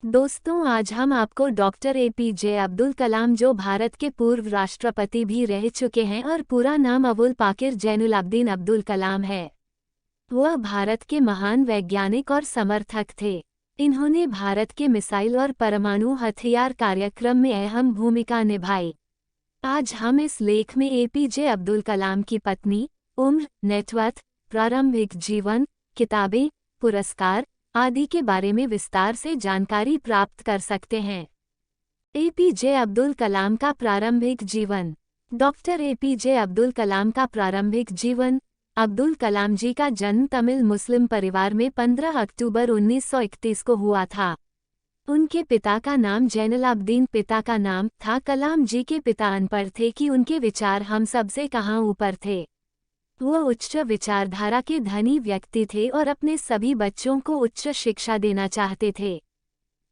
दोस्तों, आज हम आपको डॉक्टर एपीजे अब्दुल कलाम, जो भारत के पूर्व राष्ट्रपति भी रह चुके हैं और पूरा नाम अबुल पाकिर जैनुलाब्दीन अब्दुल कलाम है। वह भारत के महान वैज्ञानिक और समर्थक थे। इन्होंने भारत के मिसाइल और परमाणु हथियार कार्यक्रम में अहम भूमिका निभाई। आज हम इस लेख में एपीजे अब्दुल कलाम की पत्नी, उम्र, नेतृत्व, प्रारंभिक जीवन, किताबें, पुरस्कार आदि के बारे में विस्तार से जानकारी प्राप्त कर सकते हैं। एपीजे अब्दुल कलाम का प्रारंभिक जीवन। डॉक्टर एपीजे अब्दुल कलाम का प्रारंभिक जीवन। अब्दुल कलाम जी का जन्म तमिल मुस्लिम परिवार में 15 अक्टूबर 1931 को हुआ था। उनके पिता का नाम जैनुलाब्दीन पिता का नाम था। कलाम जी के पिता अनपढ़ थे कि उनके विचार हम सबसे कहाँ ऊपर थे। वह उच्च विचारधारा के धनी व्यक्ति थे और अपने सभी बच्चों को उच्च शिक्षा देना चाहते थे।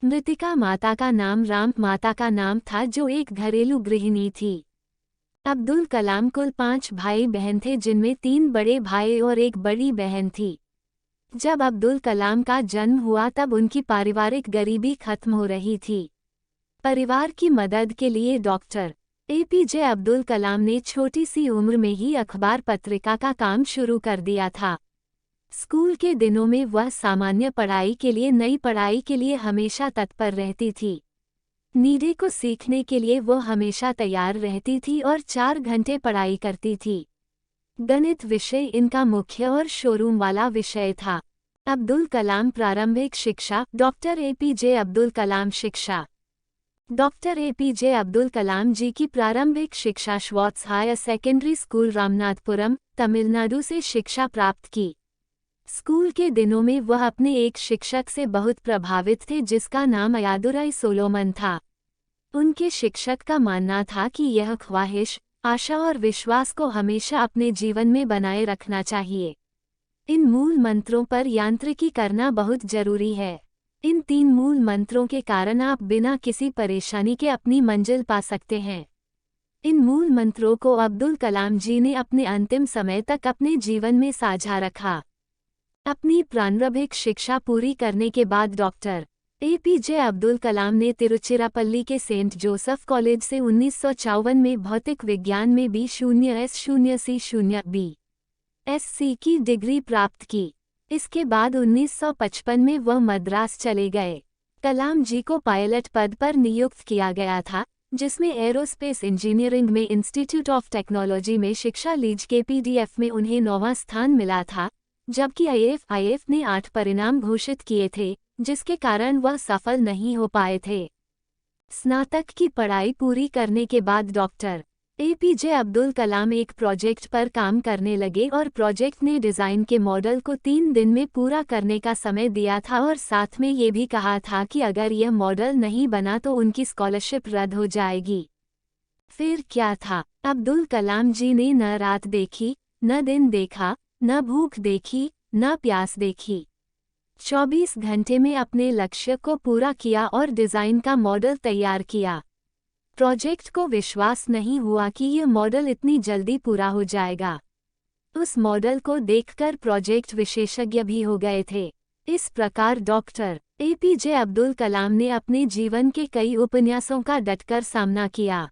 मृतिका माता का नाम राम माता का नाम था, जो एक घरेलू गृहिणी थी। अब्दुल कलाम कुल 5 भाई बहन थे, जिनमें 3 बड़े भाई और एक बड़ी बहन थी। जब अब्दुल कलाम का जन्म हुआ तब उनकी पारिवारिक गरीबी खत्म हो रही थी। परिवार की मदद के लिए डॉक्टर एपीजे अब्दुल कलाम ने छोटी सी उम्र में ही अखबार पत्रिका का काम शुरू कर दिया था। स्कूल के दिनों में वह सामान्य पढ़ाई के लिए नई पढ़ाई के लिए हमेशा तत्पर रहती थी। नीडे को सीखने के लिए वो हमेशा तैयार रहती थी और 4 घंटे पढ़ाई करती थी। गणित विषय इनका मुख्य और शोरूम वाला विषय था। अब्दुल कलाम प्रारंभिक शिक्षा। डॉक्टर एपीजे अब्दुल कलाम शिक्षा। डॉक्टर एपीजे अब्दुल कलाम जी की प्रारंभिक शिक्षा Schwartz higher secondary school Ramanathapuram, Tamil Nadu से शिक्षा प्राप्त की। स्कूल के दिनों में वह अपने एक शिक्षक से बहुत प्रभावित थे, जिसका नाम अयादुराई सोलोमन था। उनके शिक्षक का मानना था कि यह ख्वाहिश, आशा और विश्वास को हमेशा अपने जीवन में बनाए रखना चाहिए। इन मूल मंत्रों पर यांत्रिकी करना बहुत जरूरी है। इन 3 मूल मंत्रों के कारण आप बिना किसी परेशानी के अपनी मंजिल पा सकते हैं। इन मूल मंत्रों को अब्दुल कलाम जी ने अपने अंतिम समय तक अपने जीवन में साझा रखा। अपनी प्रारंभिक शिक्षा पूरी करने के बाद डॉक्टर एपीजे अब्दुल कलाम ने तिरुचिरापल्ली के सेंट जोसेफ कॉलेज से 1954 में भौतिक विज्ञान में B.0 B.Sc की डिग्री प्राप्त की। इसके बाद 1955 में वह मद्रास चले गए। कलाम जी को पायलट पद पर नियुक्त किया गया था, जिसमें एरोस्पेस इंजीनियरिंग में इंस्टीट्यूट ऑफ टेक्नोलॉजी में शिक्षा लीज के PDF में उन्हें 9वां स्थान मिला था, जबकि IAF ने 8 परिणाम घोषित किए थे, जिसके कारण वह सफल नहीं हो पाए थे। स्नातक की पढ़ाई पूरी करने के बाद डॉक्टर एपीजे अब्दुल कलाम एक प्रोजेक्ट पर काम करने लगे और प्रोजेक्ट ने डिज़ाइन के मॉडल को 3 दिन में पूरा करने का समय दिया था और साथ में ये भी कहा था कि अगर यह मॉडल नहीं बना तो उनकी स्कॉलरशिप रद्द हो जाएगी। फिर क्या था? अब्दुल कलाम जी ने न रात देखी, न दिन देखा, न भूख देखी, न प्यास देखी। 24 घंटे में अपने लक्ष्य को पूरा किया और डिज़ाइन का मॉडल तैयार किया। प्रोजेक्ट को विश्वास नहीं हुआ कि यह मॉडल इतनी जल्दी पूरा हो जाएगा। उस मॉडल को देखकर प्रोजेक्ट विशेषज्ञ भी हो गए थे। इस प्रकार डॉक्टर एपीजे अब्दुल कलाम ने अपने जीवन के कई उपन्यासों का डटकर सामना किया।